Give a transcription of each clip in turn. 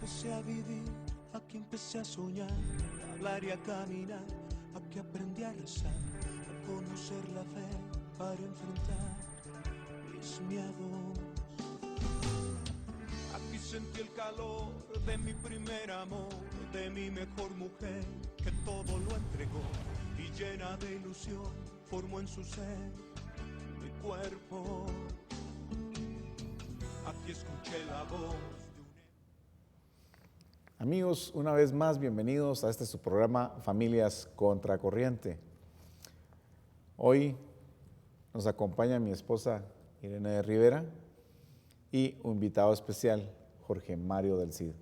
empecé a vivir, aquí empecé a soñar, a hablar y a caminar, aquí aprendí a rezar, a conocer la fe para enfrentar mis miedos. Aquí sentí el calor de mi primer amor, de mi mejor mujer, que todo lo entregó y llena de ilusión formó en su ser mi cuerpo. Aquí escuché la voz. Amigos, una vez más, bienvenidos a este su programa Familias Contracorriente. Hoy nos acompaña mi esposa Irene de Rivera y un invitado especial, Jorge Mario del Cid.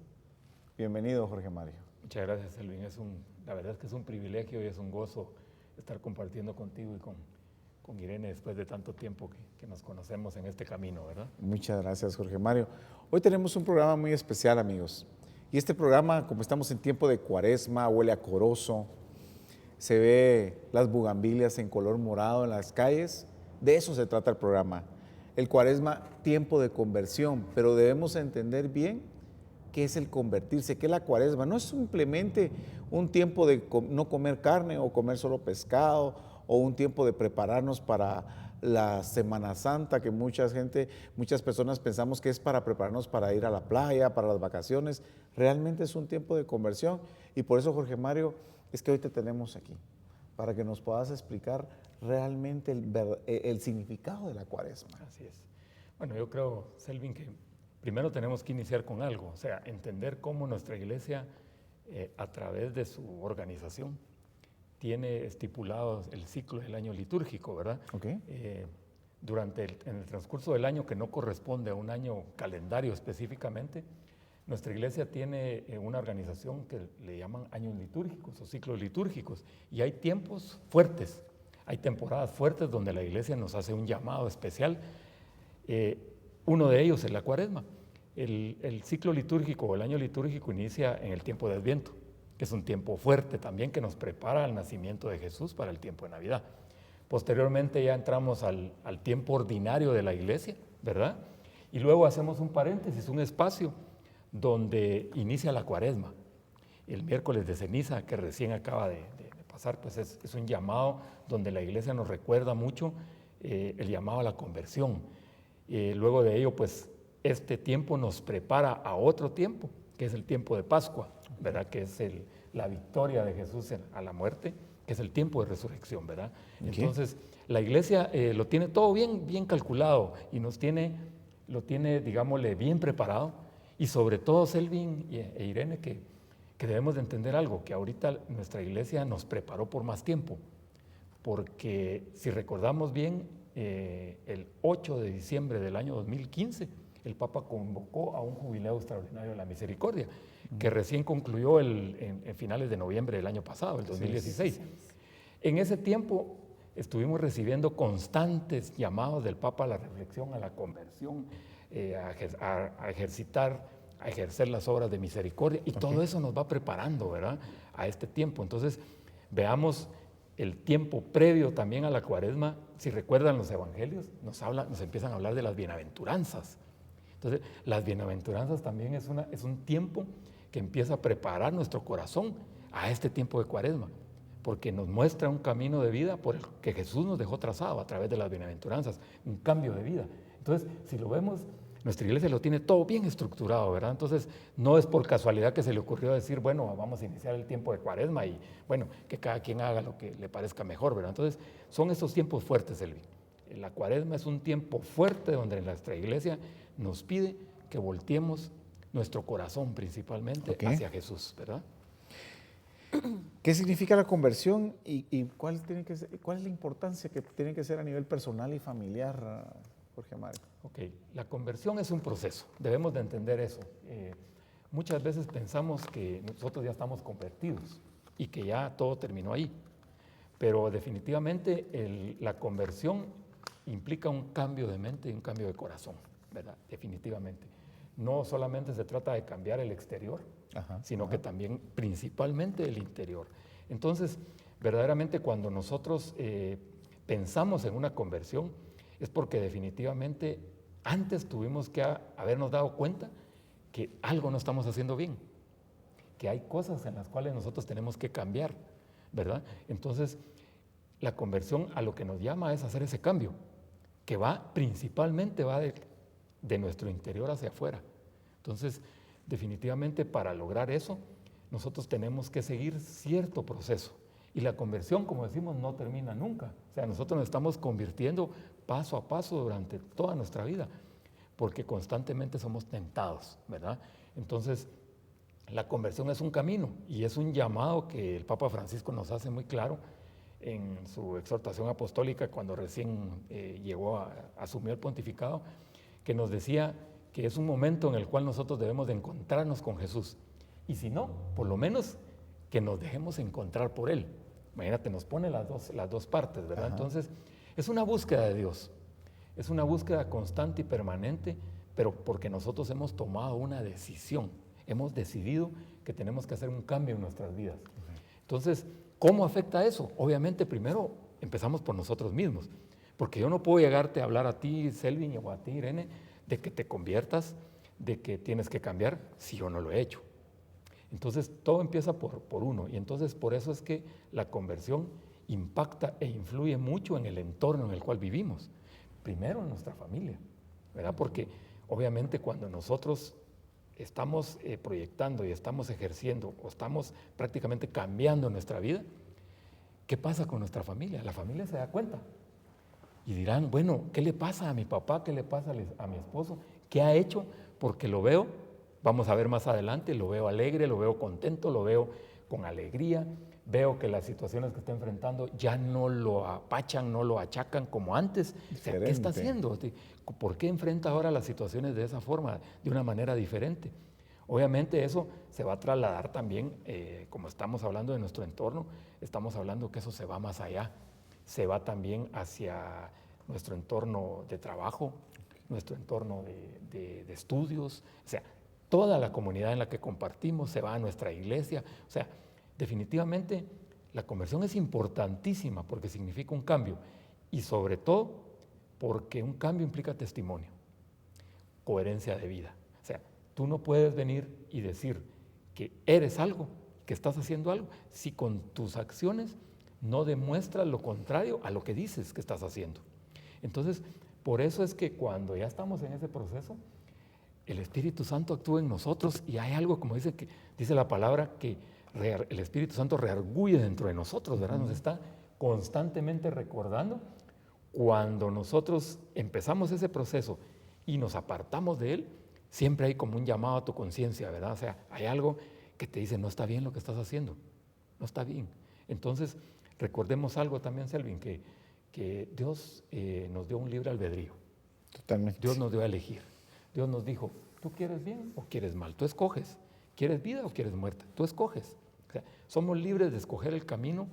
Bienvenido, Jorge Mario. Muchas gracias, Elvin. La verdad es que es un privilegio y es un gozo estar compartiendo contigo y con Irene después de tanto tiempo que nos conocemos en este camino, ¿verdad? Muchas gracias, Jorge Mario. Hoy tenemos un programa muy especial, amigos. Y este programa, como estamos en tiempo de cuaresma, huele a corozo, se ve las bugambilias en color morado en las calles. De eso se trata el programa. El cuaresma, tiempo de conversión, pero debemos entender bien qué es el convertirse, qué es la cuaresma. No es simplemente un tiempo de no comer carne o comer solo pescado, o un tiempo de prepararnos para la Semana Santa, que muchas personas pensamos que es para prepararnos para ir a la playa, para las vacaciones. Realmente es un tiempo de conversión, y por eso, Jorge Mario, es que hoy te tenemos aquí, para que nos puedas explicar realmente el significado de la cuaresma. Así es. Bueno, yo creo, Selvin, que primero tenemos que iniciar con algo, o sea, entender cómo nuestra iglesia, a través de su organización, tiene estipulado el ciclo del año litúrgico, ¿verdad? Okay. En el transcurso del año, que no corresponde a un año calendario específicamente, nuestra iglesia tiene una organización que le llaman años litúrgicos o ciclos litúrgicos, y hay tiempos fuertes, hay temporadas fuertes donde la iglesia nos hace un llamado especial. Uno de ellos es la cuaresma. El ciclo litúrgico o el año litúrgico inicia en el tiempo de Adviento, que es un tiempo fuerte también que nos prepara al nacimiento de Jesús para el tiempo de Navidad. Posteriormente ya entramos al tiempo ordinario de la iglesia, ¿verdad? Y luego hacemos un paréntesis, un espacio donde inicia la cuaresma. El miércoles de ceniza que recién acaba de pasar, pues es un llamado donde la iglesia nos recuerda mucho el llamado a la conversión. Luego de ello, pues este tiempo nos prepara a otro tiempo, que es el tiempo de Pascua, ¿verdad? Que es la victoria de Jesús a la muerte, que es el tiempo de resurrección, ¿verdad? Okay. Entonces, la iglesia lo tiene todo bien calculado y lo tiene, digámosle, bien preparado. Y sobre todo, Selvin e Irene, que debemos de entender algo, que ahorita nuestra iglesia nos preparó por más tiempo, porque si recordamos bien, el 8 de diciembre del año 2015, el Papa convocó a un jubileo extraordinario de la misericordia, que recién concluyó en finales de noviembre del año pasado, el 2016. Sí. En ese tiempo estuvimos recibiendo constantes llamados del Papa a la reflexión, a la conversión, a ejercer las obras de misericordia, y todo eso nos va preparando, ¿verdad?, a este tiempo. Entonces, veamos el tiempo previo también a la cuaresma. Si recuerdan los evangelios, nos empiezan a hablar de las bienaventuranzas. Entonces, las bienaventuranzas también es un tiempo que empieza a preparar nuestro corazón a este tiempo de cuaresma, porque nos muestra un camino de vida por el que Jesús nos dejó trazado a través de las bienaventuranzas, un cambio de vida. Entonces, si lo vemos, nuestra iglesia lo tiene todo bien estructurado, ¿verdad? Entonces, no es por casualidad que se le ocurrió decir, bueno, vamos a iniciar el tiempo de cuaresma y, bueno, que cada quien haga lo que le parezca mejor, ¿verdad? Entonces, son esos tiempos fuertes, Elvin. La cuaresma es un tiempo fuerte donde nuestra iglesia nos pide que volteemos nuestro corazón principalmente hacia Jesús, ¿verdad? ¿Qué significa la conversión y cuál es la importancia que tiene que ser a nivel personal y familiar, Jorge Mario? Ok, la conversión es un proceso, debemos de entender eso. Muchas veces pensamos que nosotros ya estamos convertidos y que ya todo terminó ahí, pero definitivamente la conversión implica un cambio de mente y un cambio de corazón, ¿verdad? Definitivamente. No solamente se trata de cambiar el exterior, sino que también principalmente el interior. Entonces, verdaderamente cuando nosotros pensamos en una conversión, es porque definitivamente antes tuvimos que habernos dado cuenta que algo no estamos haciendo bien, que hay cosas en las cuales nosotros tenemos que cambiar, ¿verdad? Entonces, la conversión a lo que nos llama es hacer ese cambio, que principalmente va de nuestro interior hacia afuera. Entonces, definitivamente para lograr eso, nosotros tenemos que seguir cierto proceso. Y la conversión, como decimos, no termina nunca. O sea, nosotros nos estamos convirtiendo paso a paso durante toda nuestra vida, porque constantemente somos tentados, ¿verdad? Entonces, la conversión es un camino y es un llamado que el Papa Francisco nos hace muy claro en su exhortación apostólica cuando recién asumió el pontificado, que nos decía que es un momento en el cual nosotros debemos de encontrarnos con Jesús. Y si no, por lo menos que nos dejemos encontrar por Él. Imagínate, nos pone las dos partes, ¿verdad? Ajá. Entonces, es una búsqueda de Dios. Es una búsqueda constante y permanente, pero porque nosotros hemos tomado una decisión. Hemos decidido que tenemos que hacer un cambio en nuestras vidas. Entonces, ¿cómo afecta eso? Obviamente, primero empezamos por nosotros mismos. Porque yo no puedo llegarte a hablar a ti, Selvin, o a ti, Irene, de que te conviertas, de que tienes que cambiar, si yo no lo he hecho. Entonces, todo empieza por uno. Y entonces, por eso es que la conversión impacta e influye mucho en el entorno en el cual vivimos. Primero en nuestra familia, ¿verdad? Porque obviamente cuando nosotros estamos proyectando y estamos ejerciendo o estamos prácticamente cambiando nuestra vida, ¿qué pasa con nuestra familia? La familia se da cuenta y dirán, bueno, ¿qué le pasa a mi papá? ¿Qué le pasa a mi esposo? ¿Qué ha hecho? Porque lo veo, vamos a ver más adelante, lo veo alegre, lo veo contento, lo veo con alegría, veo que las situaciones que está enfrentando ya no lo apachan, no lo achacan como antes. O sea, ¿qué está haciendo? ¿Por qué enfrenta ahora las situaciones de esa forma, de una manera diferente? Obviamente eso se va a trasladar también, como estamos hablando de nuestro entorno, estamos hablando que eso se va más allá, se va también hacia nuestro entorno de trabajo, nuestro entorno de estudios, o sea, toda la comunidad en la que compartimos, se va a nuestra iglesia, o sea, definitivamente la conversión es importantísima porque significa un cambio y sobre todo porque un cambio implica testimonio, coherencia de vida. O sea, tú no puedes venir y decir que eres algo, que estás haciendo algo, si con tus acciones no demuestras lo contrario a lo que dices que estás haciendo. Entonces, por eso es que cuando ya estamos en ese proceso, el Espíritu Santo actúa en nosotros y hay algo, como dice la palabra, que el Espíritu Santo reargulle dentro de nosotros, ¿verdad? Nos está constantemente recordando cuando nosotros empezamos ese proceso y nos apartamos de él, siempre hay como un llamado a tu conciencia, ¿verdad? O sea, hay algo que te dice, no está bien lo que estás haciendo, no está bien. Entonces, recordemos algo también, Selvin, que Dios nos dio un libre albedrío. Totalmente. Dios nos dio a elegir. Dios nos dijo, ¿tú quieres bien o quieres mal? Tú escoges. ¿Quieres vida o quieres muerte? Tú escoges. O sea, somos libres de escoger el camino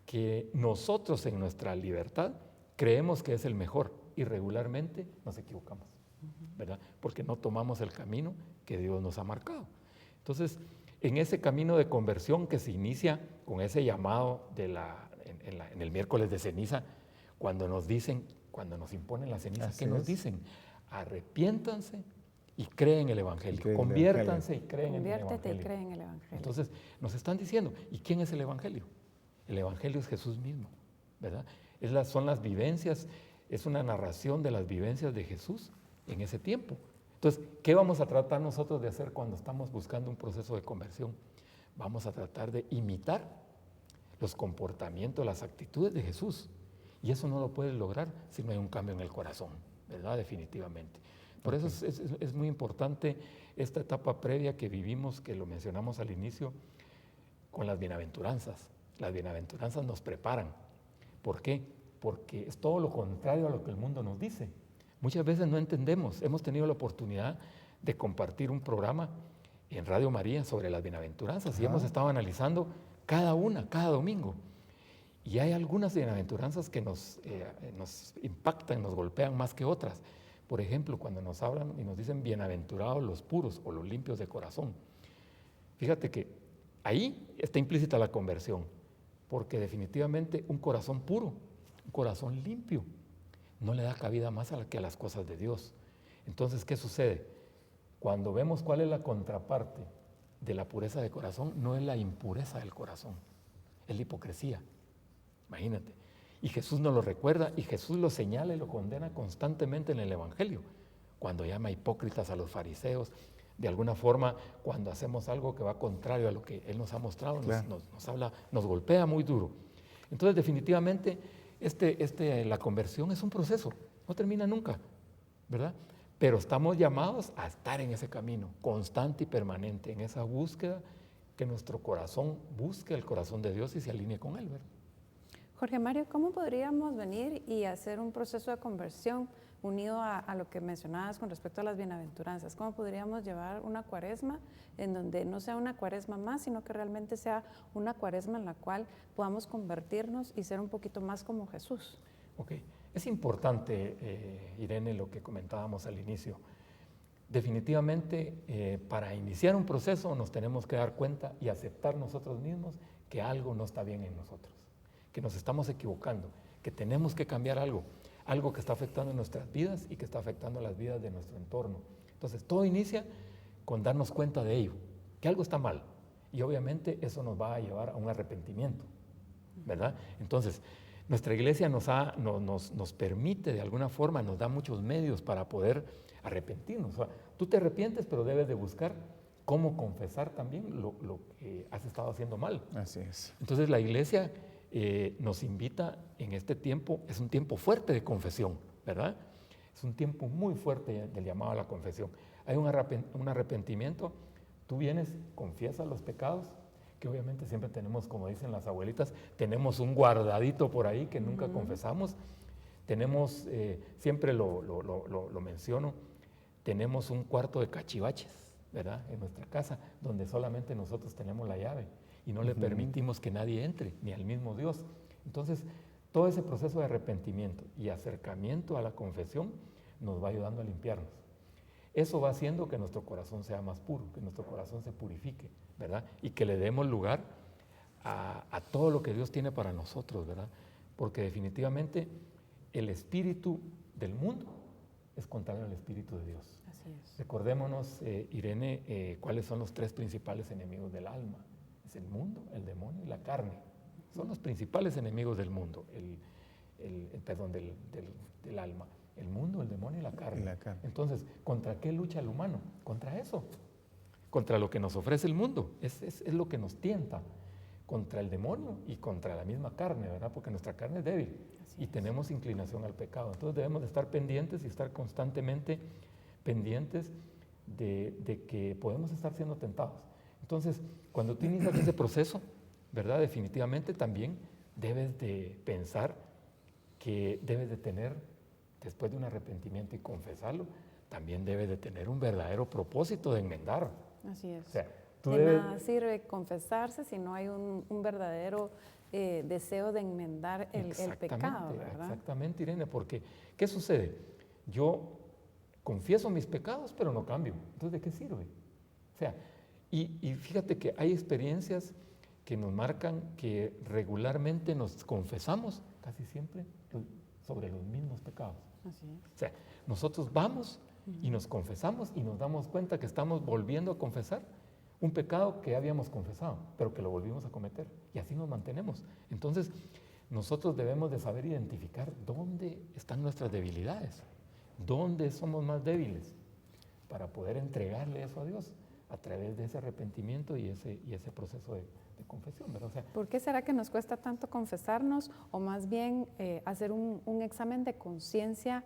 que nosotros en nuestra libertad creemos que es el mejor y regularmente nos equivocamos, ¿verdad? Porque no tomamos el camino que Dios nos ha marcado. Entonces, en ese camino de conversión que se inicia con ese llamado en el miércoles de ceniza, cuando nos dicen, cuando nos imponen la ceniza, ¿qué nos dicen? Arrepiéntanse y creen en el Evangelio. Conviértanse y creen en el Evangelio. Conviértete y cree en el Evangelio. Entonces, nos están diciendo, ¿y quién es el Evangelio? El Evangelio es Jesús mismo, ¿verdad? Son las vivencias, es una narración de las vivencias de Jesús en ese tiempo. Entonces, ¿qué vamos a tratar nosotros de hacer cuando estamos buscando un proceso de conversión? Vamos a tratar de imitar los comportamientos, las actitudes de Jesús. Y eso no lo puedes lograr si no hay un cambio en el corazón, ¿verdad? Definitivamente. Por eso es muy importante esta etapa previa que vivimos, que lo mencionamos al inicio, con las bienaventuranzas. Las bienaventuranzas nos preparan. ¿Por qué? Porque es todo lo contrario a lo que el mundo nos dice. Muchas veces no entendemos. Hemos tenido la oportunidad de compartir un programa en Radio María sobre las bienaventuranzas y hemos estado analizando cada domingo. Y hay algunas bienaventuranzas que nos impactan, nos golpean más que otras. Por ejemplo, cuando nos hablan y nos dicen bienaventurados los puros o los limpios de corazón. Fíjate que ahí está implícita la conversión, porque definitivamente un corazón puro, un corazón limpio, no le da cabida más que a las cosas de Dios. Entonces, ¿qué sucede? Cuando vemos cuál es la contraparte de la pureza de corazón, no es la impureza del corazón, es la hipocresía. Imagínate. Y Jesús nos lo recuerda y Jesús lo señala y lo condena constantemente en el Evangelio. Cuando llama hipócritas a los fariseos, de alguna forma, cuando hacemos algo que va contrario a lo que Él nos ha mostrado, Claro. nos habla, nos golpea muy duro. Entonces, definitivamente, la conversión es un proceso, no termina nunca, ¿verdad? Pero estamos llamados a estar en ese camino, constante y permanente, en esa búsqueda, que nuestro corazón busque el corazón de Dios y se alinee con Él, ¿verdad? Jorge Mario, ¿cómo podríamos venir y hacer un proceso de conversión unido a lo que mencionabas con respecto a las bienaventuranzas? ¿Cómo podríamos llevar una cuaresma en donde no sea una cuaresma más, sino que realmente sea una cuaresma en la cual podamos convertirnos y ser un poquito más como Jesús? Ok, es importante, Irene, lo que comentábamos al inicio. Definitivamente, para iniciar un proceso nos tenemos que dar cuenta y aceptar nosotros mismos que algo no está bien en nosotros, que nos estamos equivocando, que tenemos que cambiar algo que está afectando nuestras vidas y que está afectando las vidas de nuestro entorno. Entonces, todo inicia con darnos cuenta de ello, que algo está mal. Y obviamente eso nos va a llevar a un arrepentimiento, ¿verdad? Entonces, nuestra iglesia nos permite de alguna forma, nos da muchos medios para poder arrepentirnos. O sea, tú te arrepientes, pero debes de buscar cómo confesar también lo que has estado haciendo mal. Así es. Entonces, la iglesia nos invita en este tiempo, es un tiempo fuerte de confesión, ¿verdad? Es un tiempo muy fuerte del llamado a la confesión. Hay un arrepentimiento, tú vienes, confiesas los pecados, que obviamente siempre tenemos, como dicen las abuelitas, tenemos un guardadito por ahí que nunca confesamos. Tenemos, siempre lo menciono, tenemos un cuarto de cachivaches, ¿verdad? En nuestra casa, donde solamente nosotros tenemos la llave y no le permitimos que nadie entre, ni al mismo Dios. Entonces, todo ese proceso de arrepentimiento y acercamiento a la confesión nos va ayudando a limpiarnos. Eso va haciendo que nuestro corazón sea más puro, que nuestro corazón se purifique, ¿verdad? Y que le demos lugar a todo lo que Dios tiene para nosotros, ¿verdad? Porque definitivamente el espíritu del mundo es contrario al espíritu de Dios. Así es. Recordémonos, Irene, cuáles son los tres principales enemigos del alma. Es el mundo, el demonio y la carne. Son los principales enemigos del mundo, del alma. El mundo, el demonio y la carne. Y la carne. Entonces, ¿contra qué lucha el humano? Contra eso. Contra lo que nos ofrece el mundo. Es lo que nos tienta. Contra el demonio y contra la misma carne, ¿verdad? Porque nuestra carne es débil y tenemos inclinación al pecado. Entonces debemos de estar pendientes y estar constantemente pendientes de que podemos estar siendo tentados. Entonces, cuando tú inicias ese proceso, ¿verdad? Definitivamente también debes de pensar que debes de tener, después de un arrepentimiento y confesarlo, también debes de tener un verdadero propósito de enmendar. Así es. O sea, tú de debes... nada sirve confesarse si no hay un verdadero deseo de enmendar el pecado, ¿verdad? Exactamente, Irene, porque ¿qué sucede? Yo confieso mis pecados, pero no cambio. Entonces, ¿de qué sirve? O sea, y fíjate que hay experiencias que nos marcan que regularmente nos confesamos, casi siempre, sobre los mismos pecados. Así es. O sea, nosotros vamos y nos confesamos y nos damos cuenta que estamos volviendo a confesar un pecado que habíamos confesado, pero que lo volvimos a cometer. Y así nos mantenemos. Entonces, nosotros debemos de saber identificar dónde están nuestras debilidades, dónde somos más débiles, para poder entregarle eso a Dios a través de ese arrepentimiento y ese proceso de confesión, ¿verdad? O sea, ¿por qué será que nos cuesta tanto confesarnos o más bien hacer un examen de conciencia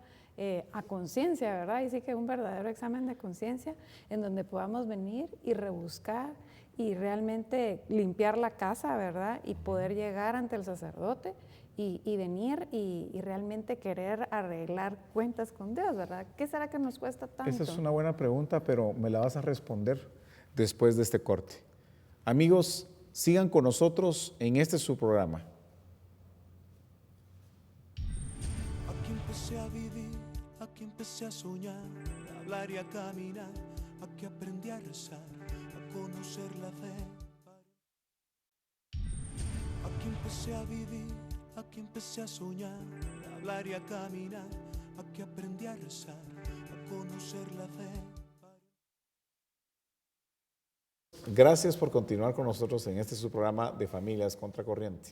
a conciencia, ¿verdad? Y sí que un verdadero examen de conciencia en donde podamos venir y rebuscar y realmente limpiar la casa, ¿verdad? Y poder llegar ante el sacerdote y venir y realmente querer arreglar cuentas con Dios, ¿verdad? ¿Qué será que nos cuesta tanto? Esa es una buena pregunta, pero me la vas a responder después de este corte. Amigos, sigan con nosotros en este su programa. Aquí empecé a vivir, aquí empecé a soñar, a hablar y a caminar, aquí aprendí a rezar, a conocer la fe. Aquí empecé a vivir, aquí empecé a soñar, a hablar y a caminar, aquí aprendí a rezar, a conocer la fe. Gracias por continuar con nosotros en este su programa de Familias Contracorriente.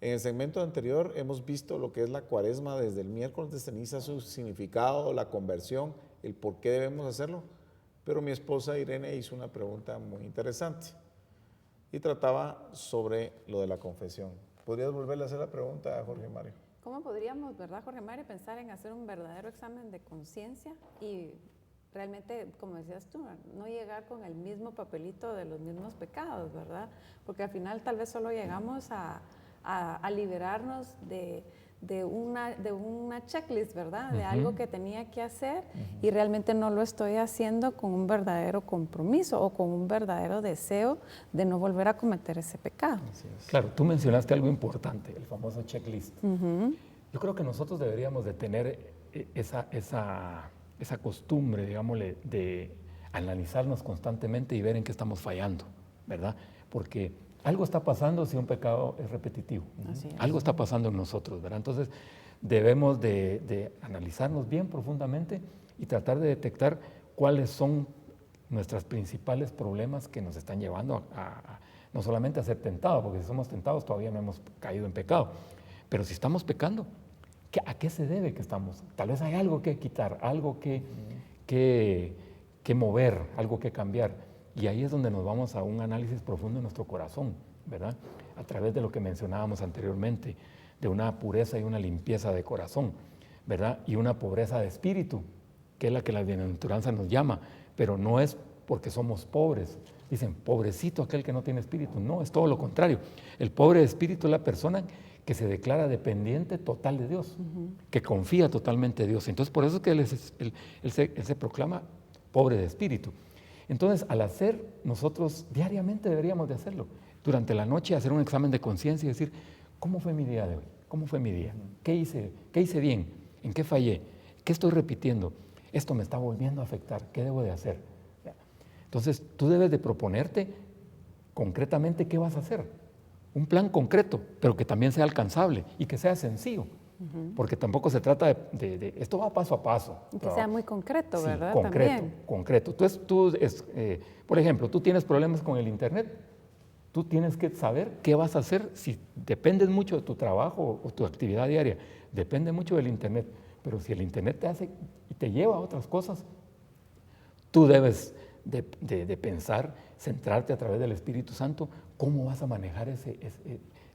En el segmento anterior hemos visto lo que es la cuaresma desde el miércoles de ceniza, su significado, la conversión, el por qué debemos hacerlo. Pero mi esposa Irene hizo una pregunta muy interesante y trataba sobre lo de la confesión. ¿Podrías volverle a hacer la pregunta a Jorge Mario? ¿Cómo podríamos, verdad, Jorge Mario, pensar en hacer un verdadero examen de conciencia y realmente, como decías tú, no llegar con el mismo papelito de los mismos pecados, ¿verdad? Porque al final tal vez solo llegamos a liberarnos de una checklist, ¿verdad? De algo que tenía que hacer y realmente no lo estoy haciendo con un verdadero compromiso o con un verdadero deseo de no volver a cometer ese pecado. Claro, tú mencionaste algo importante, el famoso checklist. Yo creo que nosotros deberíamos de tener esa costumbre, digámosle, de analizarnos constantemente y ver en qué estamos fallando, ¿verdad? Porque algo está pasando si un pecado es repetitivo. Algo está pasando en nosotros, ¿verdad? Entonces, debemos de analizarnos bien profundamente y tratar de detectar cuáles son nuestros principales problemas que nos están llevando no solamente a ser tentados, porque si somos tentados todavía no hemos caído en pecado, pero si estamos pecando, ¿a qué se debe que estamos? Tal vez hay algo que quitar, algo que mover, algo que cambiar. Y ahí es donde nos vamos a un análisis profundo de nuestro corazón, ¿verdad? A través de lo que mencionábamos anteriormente, de una pureza y una limpieza de corazón, ¿verdad? Y una pobreza de espíritu, que es la que la bienaventuranza nos llama, pero no es porque somos pobres. Dicen, pobrecito aquel que no tiene espíritu. No, es todo lo contrario. El pobre de espíritu es la persona que se declara dependiente total de Dios, que confía totalmente en Dios. Entonces, por eso es que él se proclama pobre de espíritu. Entonces, al hacer, nosotros diariamente deberíamos de hacerlo. Durante la noche hacer un examen de conciencia y decir, ¿cómo fue mi día de hoy? ¿Cómo fue mi día? ¿Qué hice bien? ¿En qué fallé? ¿Qué estoy repitiendo? Esto me está volviendo a afectar. ¿Qué debo de hacer? Entonces, tú debes de proponerte concretamente qué vas a hacer. Un plan concreto, pero que también sea alcanzable y que sea sencillo. Porque tampoco se trata de esto va paso a paso. Y que sea muy concreto, sí, ¿verdad? Concreto, también. concreto. Por ejemplo, tú tienes problemas con el internet, tú tienes que saber qué vas a hacer si dependes mucho de tu trabajo o tu actividad diaria, depende mucho del internet, pero si el internet te hace y te lleva a otras cosas, tú debes de pensar, centrarte a través del Espíritu Santo, cómo vas a manejar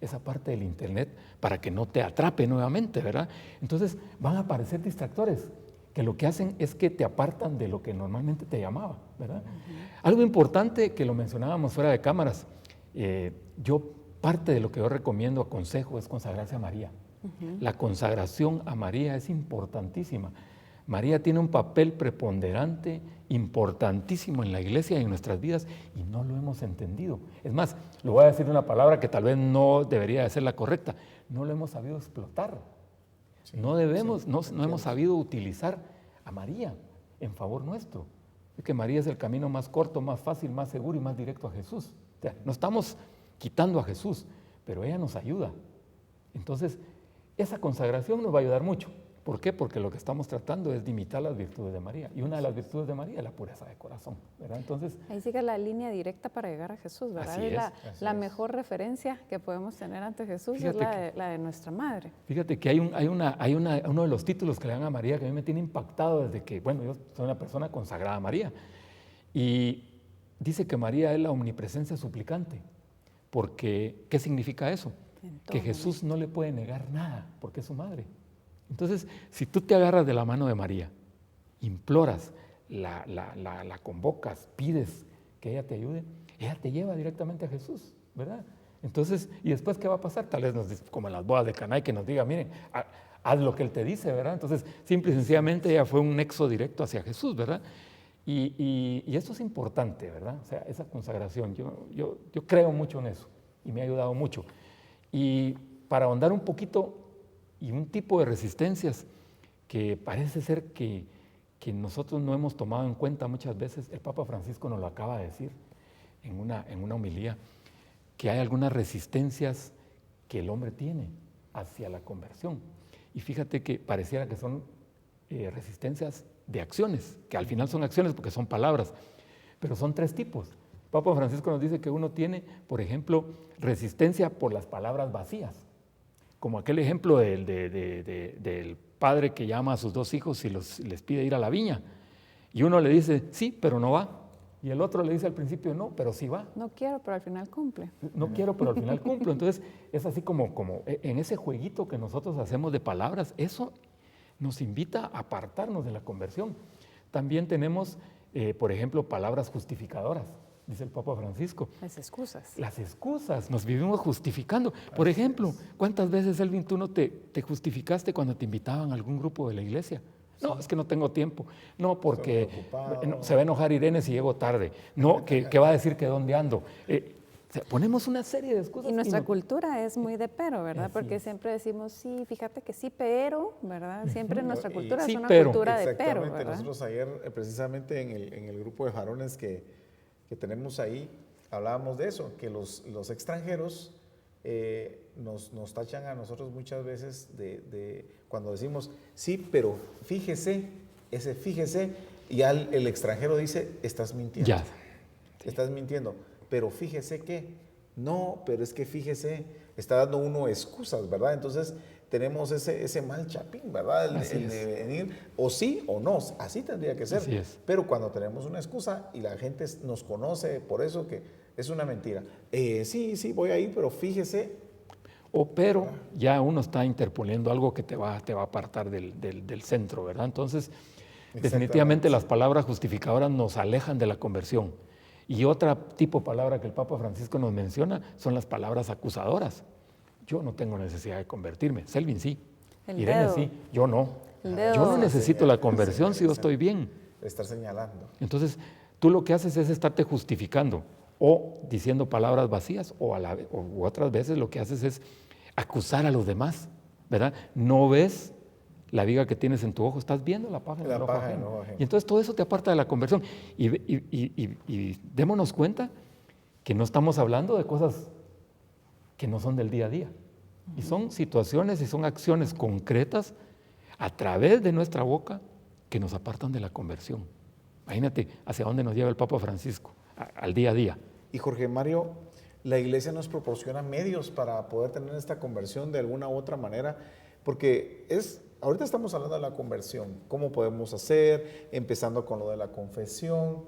esa parte del internet para que no te atrape nuevamente, ¿verdad? Entonces van a aparecer distractores que lo que hacen es que te apartan de lo que normalmente te llamaba, ¿verdad? Algo importante que lo mencionábamos fuera de cámaras, parte de lo que yo recomiendo, aconsejo, es consagrarse a María. La consagración a María es importantísima. María tiene un papel preponderante, importantísimo en la iglesia y en nuestras vidas y no lo hemos entendido. Es más, le voy a decir una palabra que tal vez no debería de ser la correcta, no lo hemos sabido explotar. Sí, no hemos sabido utilizar a María en favor nuestro. Es que María es el camino más corto, más fácil, más seguro y más directo a Jesús. O sea, no estamos quitando a Jesús, pero ella nos ayuda. Entonces, esa consagración nos va a ayudar mucho. ¿Por qué? Porque lo que estamos tratando es de imitar las virtudes de María. Y una de las virtudes de María es la pureza de corazón, ¿verdad? Entonces, ahí sigue la línea directa para llegar a Jesús, ¿verdad? Así es, la mejor referencia que podemos tener ante Jesús es la de nuestra madre. Fíjate que hay uno de los títulos que le dan a María que a mí me tiene impactado desde que, bueno, yo soy una persona consagrada a María. Y dice que María es la omnipresencia suplicante. Porque, ¿qué significa eso? Que Jesús no le puede negar nada porque es su madre. Entonces, si tú te agarras de la mano de María, imploras, la convocas, pides que ella te ayude, ella te lleva directamente a Jesús, ¿verdad? Entonces, ¿y después qué va a pasar? Tal vez como en las bodas de Caná, que nos diga, miren, haz lo que Él te dice, ¿verdad? Entonces, simple y sencillamente ella fue un nexo directo hacia Jesús, ¿verdad? Y eso es importante, ¿verdad? O sea, esa consagración, yo creo mucho en eso y me ha ayudado mucho. Y para ahondar un poquito, y un tipo de resistencias que parece ser que nosotros no hemos tomado en cuenta muchas veces, el Papa Francisco nos lo acaba de decir en una homilía, que hay algunas resistencias que el hombre tiene hacia la conversión. Y fíjate que pareciera que son resistencias de acciones, que al final son acciones porque son palabras, pero son tres tipos. Papa Francisco nos dice que uno tiene, por ejemplo, resistencia por las palabras vacías, como aquel ejemplo del padre que llama a sus 2 hijos y les pide ir a la viña, y uno le dice, sí, pero no va, y el otro le dice al principio, no, pero sí va. No quiero, pero al final cumple. No quiero, pero al final cumplo. Entonces, es así como en ese jueguito que nosotros hacemos de palabras, eso nos invita a apartarnos de la conversión. También tenemos, por ejemplo, palabras justificadoras, dice el Papa Francisco. Las excusas. Las excusas, nos vivimos justificando. Por ejemplo, ¿cuántas veces, Elvin, tú no te justificaste cuando te invitaban a algún grupo de la iglesia? No, es que no tengo tiempo. No, porque se va a enojar Irene si llego tarde. No, que va a decir que dónde ando. O sea, ponemos una serie de excusas. Y nuestra cultura es muy de pero, ¿verdad? Así Porque es. siempre decimos, sí, fíjate que sí, pero, ¿verdad? Siempre nuestra cultura sí, es una pero. cultura de pero, Exactamente. ¿verdad? Nosotros ayer, precisamente en el grupo de varones que tenemos ahí, hablábamos de eso, que los extranjeros nos tachan a nosotros muchas veces de cuando decimos, sí, pero fíjese, ese fíjese, y el extranjero dice, estás mintiendo. Ya. Estás mintiendo. Pero fíjese que, no, pero es que fíjese, está dando uno excusas, ¿verdad? Entonces tenemos ese mal chapín, ¿verdad? El de venir, o sí o no, así tendría que ser. Así es. Pero cuando tenemos una excusa y la gente nos conoce por eso que es una mentira. Sí, voy ahí, pero fíjese. Pero ya uno está interponiendo algo que te va a apartar del centro, ¿verdad? Entonces, definitivamente las palabras justificadoras nos alejan de la conversión. Y otra tipo de palabra que el Papa Francisco nos menciona son las palabras acusadoras. Yo no tengo necesidad de convertirme. Selvin sí. Irene dedo. sí. Yo no. El dedo. Yo no necesito la conversión si yo estoy bien. Estar señalando. Entonces, tú lo que haces es estarte justificando o diciendo palabras vacías u otras veces lo que haces es acusar a los demás, ¿verdad? No ves la viga que tienes en tu ojo, estás viendo la paja en el ojo ajeno. Y entonces todo eso te aparta de la conversión. Y démonos cuenta que no estamos hablando de cosas que no son del día a día. Y son situaciones y son acciones concretas a través de nuestra boca que nos apartan de la conversión. Imagínate hacia dónde nos lleva el Papa Francisco, al día a día. Y Jorge Mario, la iglesia nos proporciona medios para poder tener esta conversión de alguna u otra manera, porque ahorita estamos hablando de la conversión, cómo podemos hacer, empezando con lo de la confesión,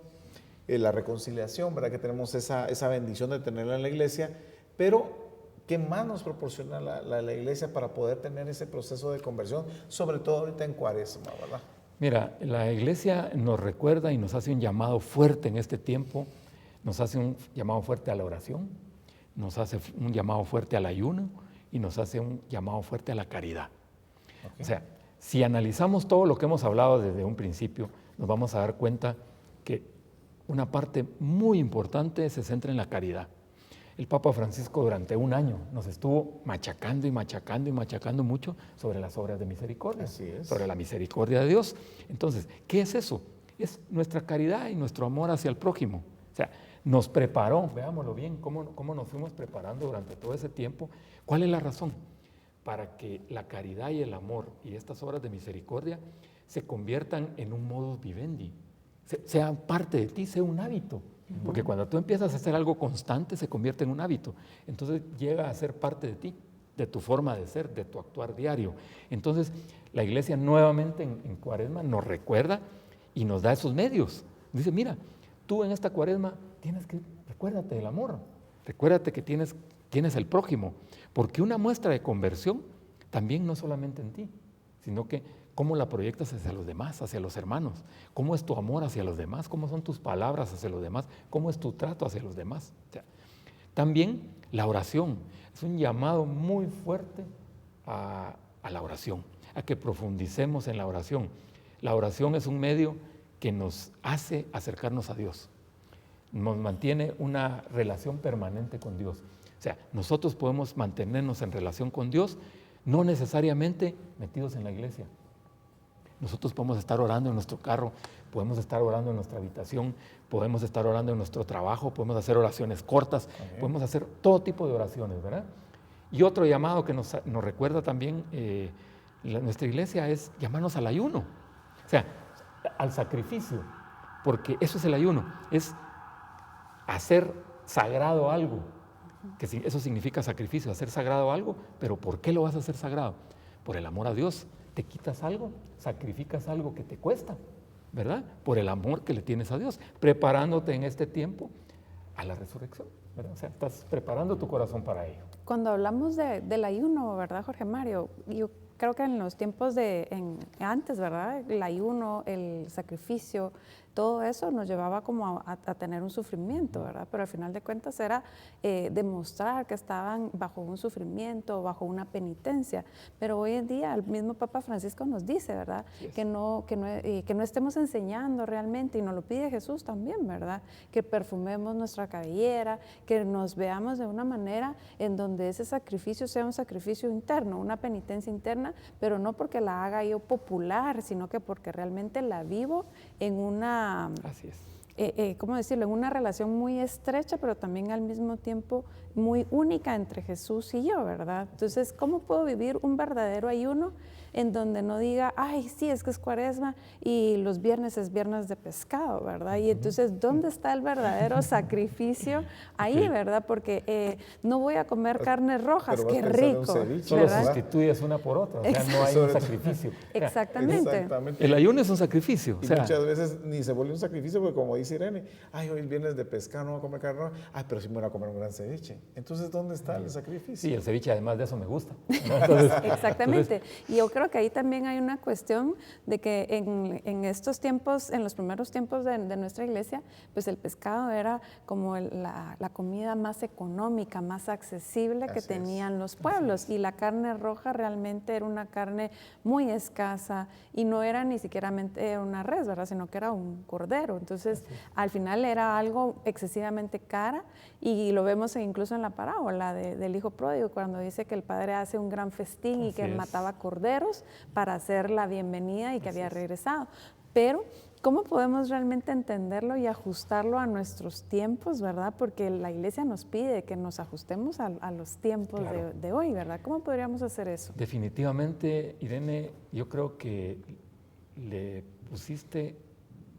la reconciliación, ¿verdad? Que tenemos esa bendición de tenerla en la iglesia, pero ¿qué más nos proporciona la iglesia para poder tener ese proceso de conversión, sobre todo ahorita en Cuaresma, ¿verdad? Mira, la iglesia nos recuerda y nos hace un llamado fuerte en este tiempo, nos hace un llamado fuerte a la oración, nos hace un llamado fuerte al ayuno y nos hace un llamado fuerte a la caridad. Okay. O sea, si analizamos todo lo que hemos hablado desde un principio, nos vamos a dar cuenta que una parte muy importante se centra en la caridad. El Papa Francisco durante un año nos estuvo machacando y machacando y machacando mucho sobre las obras de misericordia, sobre la misericordia de Dios. Entonces, ¿qué es eso? Es nuestra caridad y nuestro amor hacia el prójimo. O sea, nos preparó, veámoslo bien, cómo nos fuimos preparando durante todo ese tiempo. ¿Cuál es la razón? Para que la caridad y el amor y estas obras de misericordia se conviertan en un modus vivendi, sean parte de ti, sea un hábito. Porque cuando tú empiezas a hacer algo constante, se convierte en un hábito. Entonces llega a ser parte de ti, de tu forma de ser, de tu actuar diario. Entonces la iglesia nuevamente en Cuaresma nos recuerda y nos da esos medios. Dice, mira, tú en esta Cuaresma recuérdate del amor, recuérdate que tienes el prójimo. Porque una muestra de conversión también no solamente en ti, sino que cómo la proyectas hacia los demás, hacia los hermanos, cómo es tu amor hacia los demás, cómo son tus palabras hacia los demás, cómo es tu trato hacia los demás. O sea, también la oración es un llamado muy fuerte a la oración, a que profundicemos en la oración. La oración es un medio que nos hace acercarnos a Dios, nos mantiene una relación permanente con Dios. O sea, nosotros podemos mantenernos en relación con Dios, no necesariamente metidos en la iglesia. Nosotros podemos estar orando en nuestro carro, podemos estar orando en nuestra habitación, podemos estar orando en nuestro trabajo, podemos hacer oraciones cortas, podemos hacer todo tipo de oraciones, ¿verdad? Y otro llamado que nos recuerda también nuestra iglesia es llamarnos al ayuno, o sea, al sacrificio, porque eso es el ayuno, es hacer sagrado algo, que eso significa sacrificio, hacer sagrado algo, pero ¿por qué lo vas a hacer sagrado? Por el amor a Dios. Te quitas algo, sacrificas algo que te cuesta, ¿verdad? Por el amor que le tienes a Dios, preparándote en este tiempo a la resurrección, ¿verdad? O sea, estás preparando tu corazón para ello. Cuando hablamos del ayuno, ¿verdad, Jorge Mario? Yo creo que en los tiempos antes, ¿verdad? El ayuno, el sacrificio, todo eso nos llevaba como a tener un sufrimiento, ¿verdad? Pero al final de cuentas era demostrar que estaban bajo un sufrimiento, bajo una penitencia. Pero hoy en día el mismo Papa Francisco nos dice, ¿verdad? Yes. Que no estemos enseñando realmente, y nos lo pide Jesús también, ¿verdad? Que perfumemos nuestra cabellera, que nos veamos de una manera en donde ese sacrificio sea un sacrificio interno, una penitencia interna, pero no porque la haga yo popular, sino que porque realmente la vivo en una Así es. ¿cómo decirlo? En una relación muy estrecha, pero también al mismo tiempo muy única entre Jesús y yo, ¿verdad? Entonces, ¿cómo puedo vivir un verdadero ayuno en donde no diga, ay, sí, es que es Cuaresma y los viernes es viernes de pescado, ¿verdad? Y entonces, ¿dónde está el verdadero sacrificio ahí, verdad? Porque no voy a comer carnes rojas, qué rico. Solo sustituyes una por otra, o sea, no hay un sacrificio. Exactamente. El ayuno es un sacrificio. Y muchas veces ni se vuelve un sacrificio, porque como dice Irene, ay, hoy es viernes de pescado, no voy a comer carne roja, ay, pero sí me voy a comer un gran ceviche. Entonces, ¿dónde está el sacrificio? Sí, el ceviche además de eso me gusta. Entonces, exactamente. Y yo creo que ahí también hay una cuestión de que en estos tiempos, en los primeros tiempos de nuestra iglesia, pues el pescado era como la comida más económica, más accesible que tenían los pueblos. Y la carne roja realmente era una carne muy escasa y no era ni siquiera una res, ¿verdad? Sino que era un cordero. Entonces, al final era algo excesivamente cara, y lo vemos incluso en la parábola del hijo pródigo, cuando dice que el padre hace un gran festín y que mataba corderos para hacer la bienvenida y que había regresado. Pero, ¿cómo podemos realmente entenderlo y ajustarlo a nuestros tiempos, verdad? Porque la iglesia nos pide que nos ajustemos a los tiempos de hoy, ¿verdad? ¿Cómo podríamos hacer eso? Definitivamente, Irene, yo creo que le pusiste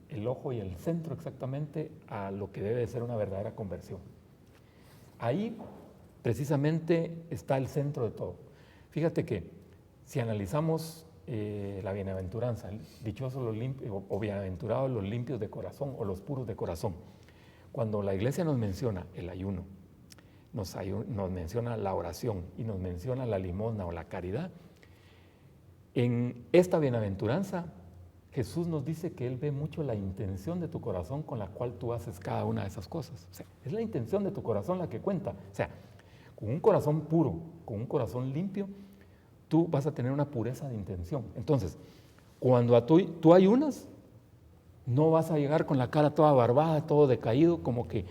el ojo y el centro exactamente a lo que debe de ser una verdadera conversión. Ahí precisamente está el centro de todo. Fíjate que si analizamos la bienaventuranza, dichosos los limpios o bienaventurados los limpios de corazón o los puros de corazón, cuando la iglesia nos menciona el ayuno, nos menciona la oración y nos menciona la limosna o la caridad, en esta bienaventuranza Jesús nos dice que Él ve mucho la intención de tu corazón con la cual tú haces cada una de esas cosas. O sea, es la intención de tu corazón la que cuenta. O sea, con un corazón puro, con un corazón limpio, tú vas a tener una pureza de intención. Entonces, cuando tú ayunas, no vas a llegar con la cara toda barbada, todo decaído, como que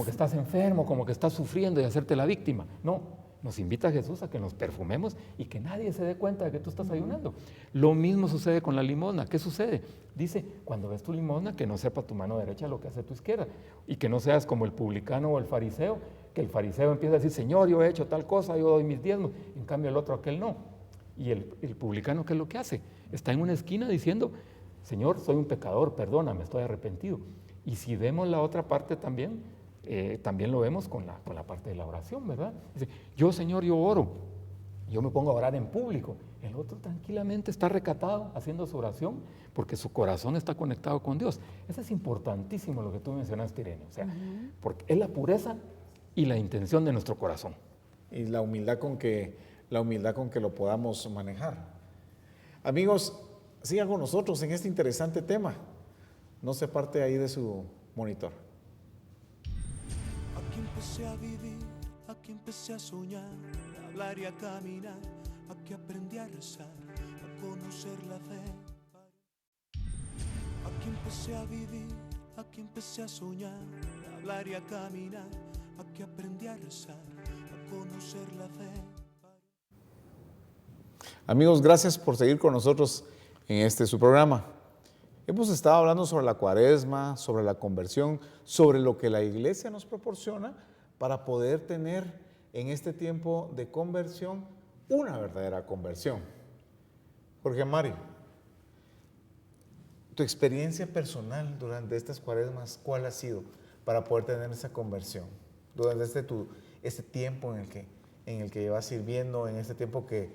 estás enfermo, como que estás sufriendo y hacerte la víctima. No. Nos invita Jesús a que nos perfumemos y que nadie se dé cuenta de que tú estás ayunando. Lo mismo sucede con la limosna. ¿Qué sucede? Dice, cuando ves tu limosna, que no sepa tu mano derecha lo que hace tu izquierda. Y que no seas como el publicano o el fariseo, que el fariseo empieza a decir, Señor, yo he hecho tal cosa, yo doy mis diezmos. En cambio el otro, aquel no. Y el publicano, ¿qué es lo que hace? Está en una esquina diciendo, Señor, soy un pecador, perdóname, estoy arrepentido. Y si vemos la otra parte también, también lo vemos con la parte de la oración, ¿verdad? Dice, yo, Señor, yo oro, yo me pongo a orar en público. El otro tranquilamente está recatado haciendo su oración porque su corazón está conectado con Dios. Eso es importantísimo lo que tú mencionaste, Irene. O sea, porque es la pureza y la intención de nuestro corazón. Y la humildad con que lo podamos manejar. Amigos, sigan con nosotros en este interesante tema. No se parte ahí de su monitor. Aquí empecé a vivir, aquí empecé a soñar, a hablar y a caminar, aquí aprendí a rezar, a conocer la fe. Aquí empecé a vivir, aquí empecé a soñar, a hablar y a caminar, aquí aprendí a rezar, a conocer la fe. Amigos, gracias por seguir con nosotros en su programa. Hemos estado hablando sobre la Cuaresma, sobre la conversión, sobre lo que la iglesia nos proporciona para poder tener en este tiempo de conversión una verdadera conversión. Jorge Mario, tu experiencia personal durante estas Cuaresmas, ¿cuál ha sido? para poder tener esa conversión? Durante este tiempo en el que llevas sirviendo, en este tiempo que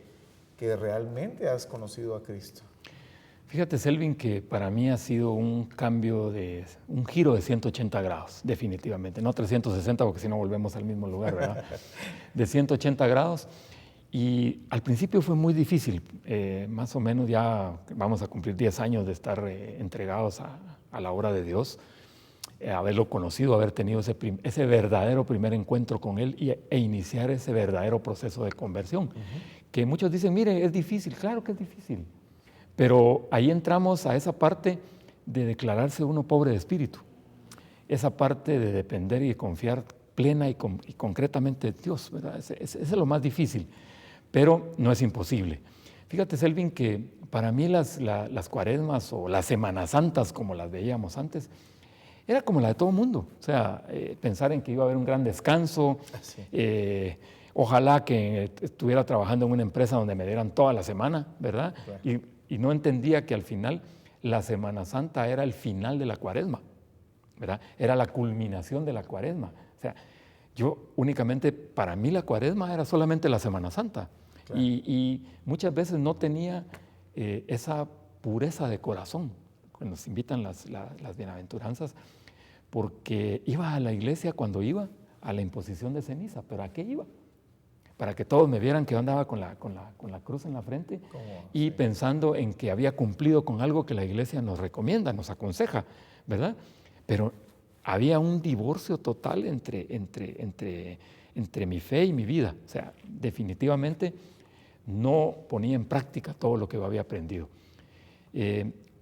realmente has conocido a Cristo. Fíjate, Selvin, que para mí ha sido un giro de 180 grados, definitivamente. No 360, porque si no volvemos al mismo lugar, ¿verdad? De 180 grados. Y al principio fue muy difícil. Más o menos ya vamos a cumplir 10 años de estar entregados a la obra de Dios. Haberlo conocido, haber tenido ese verdadero primer encuentro con Él e iniciar ese verdadero proceso de conversión. Que muchos dicen, mire, es difícil. Claro que es difícil. Pero ahí entramos a esa parte de declararse uno pobre de espíritu, esa parte de depender y de confiar plena y concretamente en Dios, ¿verdad? Ese es lo más difícil, pero no es imposible. Fíjate, Selvin, que para mí las cuaresmas o las semanas santas, como las veíamos antes, era como la de todo mundo. O sea, pensar en que iba a haber un gran descanso, ojalá que estuviera trabajando en una empresa donde me dieran toda la semana, ¿verdad? Claro. Y no entendía que al final la Semana Santa era el final de la cuaresma, ¿verdad? Era la culminación de la cuaresma. O sea, yo únicamente, para mí la cuaresma era solamente la Semana Santa. Claro. Y muchas veces no tenía esa pureza de corazón. Cuando nos invitan las bienaventuranzas, porque iba a la iglesia cuando iba a la imposición de ceniza, pero ¿a qué iba? Para que todos me vieran que yo andaba con la cruz en la frente y pensando en que había cumplido con algo que la iglesia nos recomienda, nos aconseja, ¿verdad? Pero había un divorcio total entre mi fe y mi vida. O sea, definitivamente no ponía en práctica todo lo que yo había aprendido.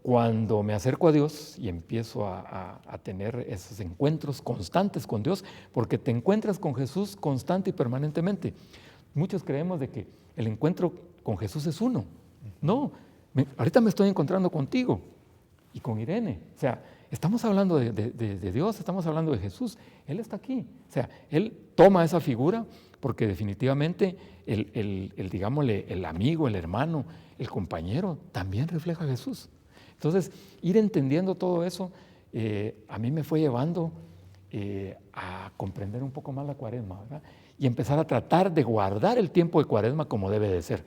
Cuando me acerco a Dios y empiezo a tener esos encuentros constantes con Dios, porque te encuentras con Jesús constante y permanentemente. Muchos creemos de que el encuentro con Jesús es uno. No, ahorita me estoy encontrando contigo y con Irene. O sea, estamos hablando de Dios, estamos hablando de Jesús. Él está aquí. O sea, Él toma esa figura porque definitivamente digámosle, el amigo, el hermano, el compañero, también refleja a Jesús. Entonces, ir entendiendo todo eso, a mí me fue llevando a comprender un poco más la cuaresma, ¿verdad? Y empezar a tratar de guardar el tiempo de cuaresma como debe de ser.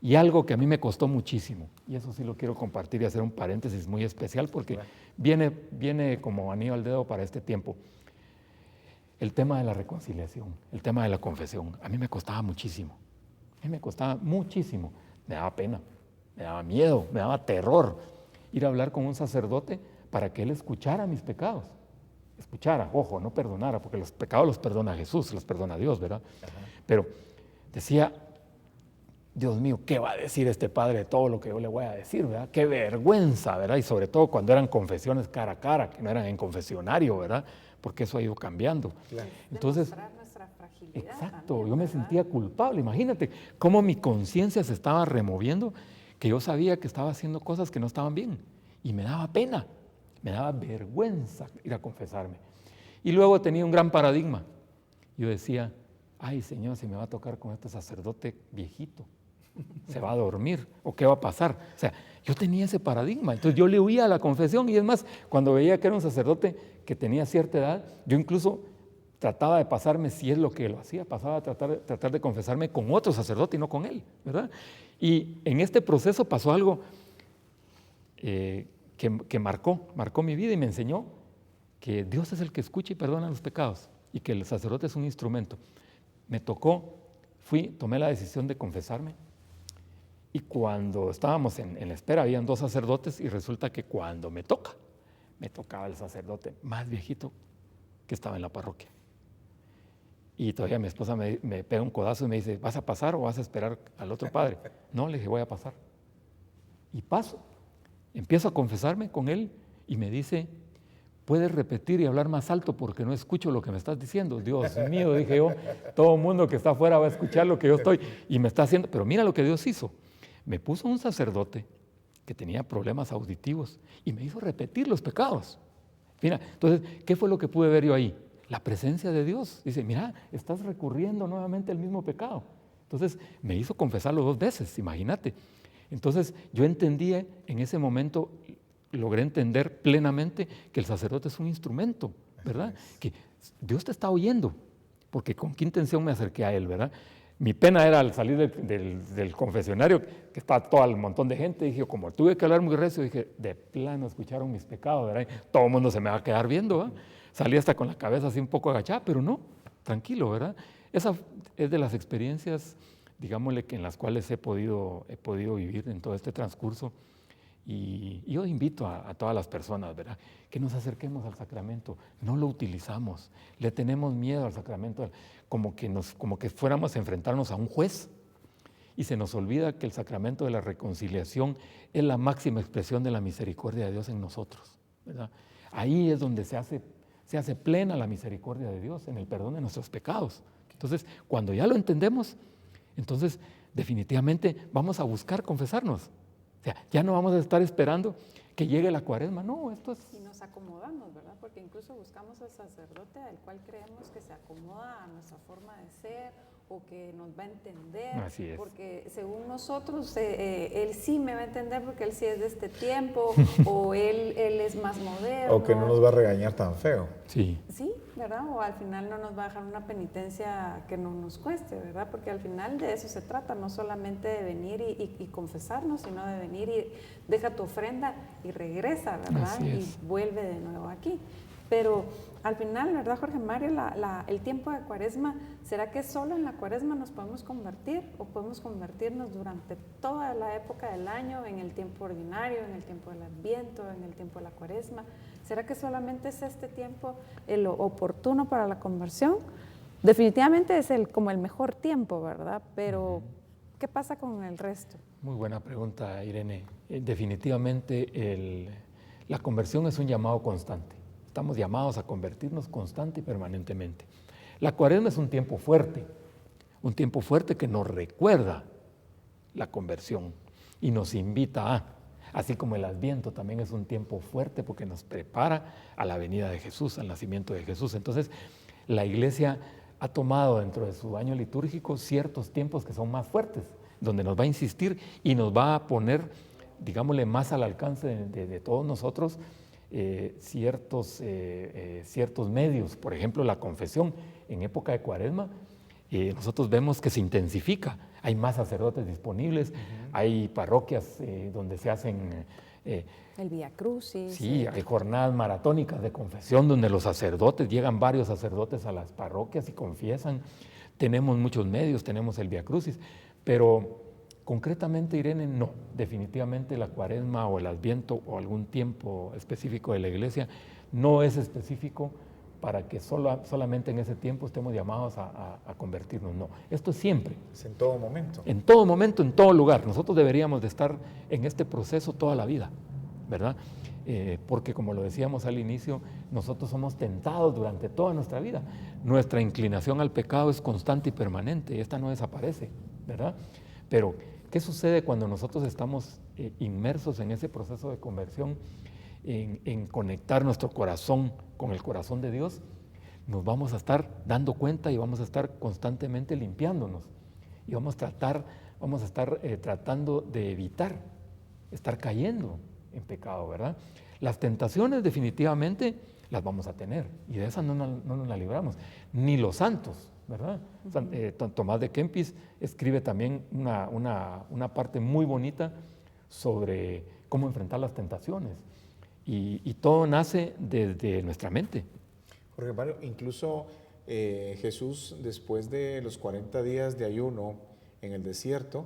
Y algo que a mí me costó muchísimo, y eso sí lo quiero compartir y hacer un paréntesis muy especial porque viene como anillo al dedo para este tiempo. El tema de la reconciliación, el tema de la confesión, a mí me costaba muchísimo. A mí me costaba muchísimo. Me daba pena, me daba miedo, me daba terror ir a hablar con un sacerdote para que él escuchara mis pecados. Escuchara, ojo, no perdonara, porque los pecados los perdona Jesús, los perdona Dios, ¿verdad? Ajá. Pero decía, Dios mío, ¿qué va a decir este padre de todo lo que yo le voy a decir, ¿verdad? Qué vergüenza, ¿verdad? Y sobre todo cuando eran confesiones cara a cara, que no eran en confesionario, ¿verdad? Porque eso ha ido cambiando. Claro. Entonces, demostrar nuestra fragilidad. Exacto, también, yo me sentía culpable. Imagínate cómo mi conciencia se estaba removiendo, que yo sabía que estaba haciendo cosas que no estaban bien y me daba pena. Me daba vergüenza ir a confesarme. Y luego tenía un gran paradigma. Yo decía, ay Señor, si me va a tocar con este sacerdote viejito, se va a dormir, o qué va a pasar. O sea, yo tenía ese paradigma. Entonces yo le huía a la confesión y es más, cuando veía que era un sacerdote que tenía cierta edad, yo incluso trataba de pasarme, si es lo que lo hacía, pasaba a tratar de confesarme con otro sacerdote y no con él, ¿verdad? Y en este proceso pasó algo que marcó mi vida y me enseñó que Dios es el que escucha y perdona los pecados y que el sacerdote es un instrumento. Me tocó, tomé la decisión de confesarme y cuando estábamos en la espera habían 2 sacerdotes y resulta que cuando me tocaba el sacerdote más viejito que estaba en la parroquia. Y todavía mi esposa me pega un codazo y me dice, ¿vas a pasar o vas a esperar al otro padre? No, le dije, voy a pasar. Y paso. Empiezo a confesarme con él y me dice, puedes repetir y hablar más alto porque no escucho lo que me estás diciendo. Dios mío, dije yo, todo el mundo que está afuera va a escuchar lo que yo estoy y me está haciendo. Pero mira lo que Dios hizo. Me puso un sacerdote que tenía problemas auditivos y me hizo repetir los pecados. Mira, entonces, ¿qué fue lo que pude ver yo ahí? La presencia de Dios. Dice, mira, estás recurriendo nuevamente al mismo pecado. Entonces, me hizo confesarlo 2 veces, imagínate. Entonces yo entendí en ese momento, logré entender plenamente que el sacerdote es un instrumento ¿verdad? Que Dios te está oyendo, porque con qué intención me acerqué a Él, ¿verdad? Mi pena era al salir del confesionario, que estaba todo el montón de gente, dije, como tuve que hablar muy recio, dije, de plano escucharon mis pecados, ¿verdad? Todo el mundo se me va a quedar viendo, ¿verdad? Salí hasta con la cabeza así un poco agachada, pero no, tranquilo, ¿verdad? Esa es de las experiencias, digámosle, que en las cuales he podido vivir en todo este transcurso. Y yo invito a todas las personas, ¿verdad?, que nos acerquemos al sacramento. No lo utilizamos, le tenemos miedo al sacramento, como que fuéramos a enfrentarnos a un juez, y se nos olvida que el sacramento de la reconciliación es la máxima expresión de la misericordia de Dios en nosotros, ¿verdad? Ahí es donde se hace plena la misericordia de Dios, en el perdón de nuestros pecados. Entonces, cuando ya lo entendemos, entonces definitivamente vamos a buscar confesarnos. O sea, ya no vamos a estar esperando que llegue la Cuaresma, no, esto es... Y nos acomodamos, ¿verdad? Porque incluso buscamos al sacerdote al cual creemos que se acomoda a nuestra forma de ser o que nos va a entender. Así es. Porque según nosotros, él sí me va a entender porque él sí es de este tiempo o él es más moderno. O que no nos va a regañar tan feo. Sí. Sí, ¿verdad? O al final no nos va a dejar una penitencia que no nos cueste, ¿verdad? Porque al final de eso se trata, no solamente de venir y confesarnos, sino de venir y deja tu ofrenda y regresa, ¿verdad? Y vuelve de nuevo aquí. Pero al final, ¿verdad, Jorge Mario? El tiempo de Cuaresma, ¿será que solo en la Cuaresma nos podemos convertir o podemos convertirnos durante toda la época del año, en el tiempo ordinario, en el tiempo del Adviento, en el tiempo de la Cuaresma? ¿Será que solamente es este tiempo el oportuno para la conversión? Definitivamente es como el mejor tiempo, ¿verdad? Pero, ¿qué pasa con el resto? Muy buena pregunta, Irene. Definitivamente la conversión es un llamado constante. Estamos llamados a convertirnos constante y permanentemente. La Cuaresma es un tiempo fuerte que nos recuerda la conversión y nos invita a, así como el Adviento también es un tiempo fuerte porque nos prepara a la venida de Jesús, al nacimiento de Jesús. Entonces, la Iglesia ha tomado dentro de su año litúrgico ciertos tiempos que son más fuertes, donde nos va a insistir y nos va a poner, digámosle, más al alcance de todos nosotros ciertos medios. Por ejemplo, la confesión en época de Cuaresma, nosotros vemos que se intensifica. Hay más sacerdotes disponibles, hay parroquias donde se hacen... el Vía Crucis. Sí, hay jornadas maratónicas de confesión donde los sacerdotes, llegan varios sacerdotes a las parroquias y confiesan. Tenemos muchos medios, tenemos el Vía Crucis, pero concretamente, Irene, no. Definitivamente la Cuaresma o el Adviento o algún tiempo específico de la Iglesia no es específico para que solamente en ese tiempo estemos llamados a convertirnos. No, esto es siempre. Es en todo momento. En todo momento, en todo lugar. Nosotros deberíamos de estar en este proceso toda la vida, ¿verdad? Porque como lo decíamos al inicio, nosotros somos tentados durante toda nuestra vida. Nuestra inclinación al pecado es constante y permanente, y esta no desaparece, ¿verdad? Pero, ¿qué sucede cuando nosotros estamos inmersos en ese proceso de conversión, en conectar nuestro corazón con el corazón de Dios? Nos vamos a estar dando cuenta y vamos a estar constantemente limpiándonos. Y vamos a estar tratando de evitar estar cayendo en pecado, ¿verdad? Las tentaciones definitivamente las vamos a tener y de esas no nos las libramos, ni los santos, ¿verdad? Tomás de Kempis escribe también una parte muy bonita sobre cómo enfrentar las tentaciones y todo nace desde nuestra mente. Jorge Mario, incluso Jesús, después de los 40 días de ayuno en el desierto,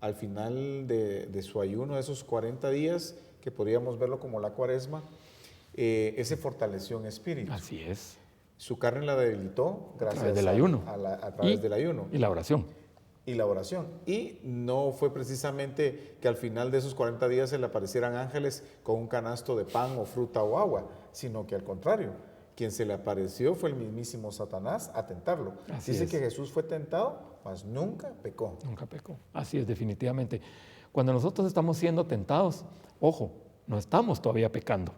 al final de su ayuno, de esos 40 días, que podríamos verlo como la Cuaresma, se fortaleció en espíritu. Así es. Su carne la debilitó gracias a través del ayuno. A través del ayuno. Y la oración. Y la oración. Y no fue precisamente que al final de esos 40 días se le aparecieran ángeles con un canasto de pan o fruta o agua, sino que al contrario, quien se le apareció fue el mismísimo Satanás a tentarlo. Dice que Jesús fue tentado, mas nunca pecó. Nunca pecó. Así es, definitivamente. Cuando nosotros estamos siendo tentados, ojo, no estamos todavía pecando,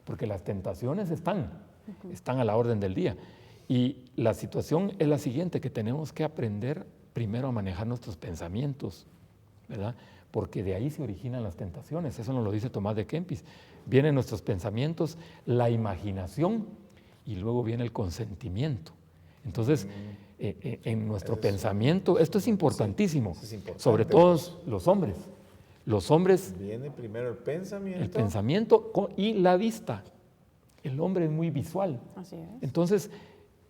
porque las tentaciones están a la orden del día. Y la situación es la siguiente, que tenemos que aprender primero a manejar nuestros pensamientos, ¿verdad? Porque de ahí se originan las tentaciones. Eso nos lo dice Tomás de Kempis. Vienen nuestros pensamientos, la imaginación, y luego viene el consentimiento. Entonces, en nuestro pensamiento, esto es importantísimo, eso es importante, sobre todo los hombres. Los hombres, Viene primero el el pensamiento y la vista. El hombre es muy visual. Así es. Entonces,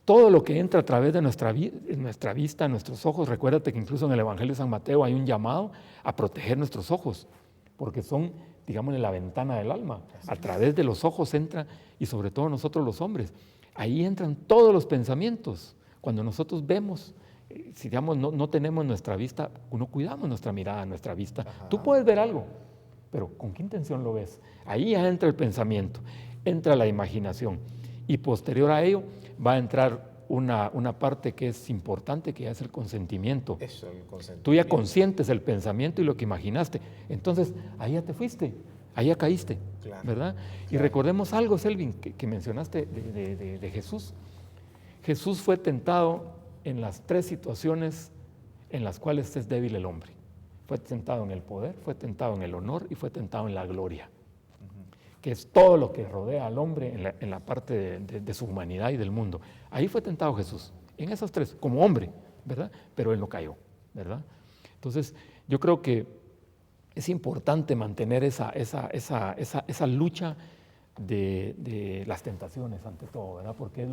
todo lo que entra a través de nuestra vista, nuestros ojos, recuérdate que incluso en el Evangelio de San Mateo hay un llamado a proteger nuestros ojos, porque son, digamos, la ventana del alma. A través de los ojos entra, y sobre todo nosotros los hombres, ahí entran todos los pensamientos. Cuando nosotros vemos, si digamos no tenemos nuestra vista, no cuidamos nuestra mirada, nuestra vista. Tú puedes ver algo, pero ¿con qué intención lo ves? Ahí ya entra el pensamiento, entra la imaginación, y posterior a ello va a entrar una parte que es importante, que ya es el consentimiento. Eso, el consentimiento. Tú ya consientes el pensamiento y lo que imaginaste. Entonces, ahí ya te fuiste, ahí ya caíste, Claro, ¿verdad? Y recordemos algo, Selvin, que mencionaste de Jesús. Jesús fue tentado en las 3 situaciones en las cuales es débil el hombre. Fue tentado en el poder, fue tentado en el honor y fue tentado en la gloria, que es todo lo que rodea al hombre en la parte de su humanidad y del mundo. Ahí fue tentado Jesús, en esas 3, como hombre, ¿verdad? Pero él no cayó, ¿verdad? Entonces, yo creo que es importante mantener esa lucha de las tentaciones ante todo, ¿verdad? Porque es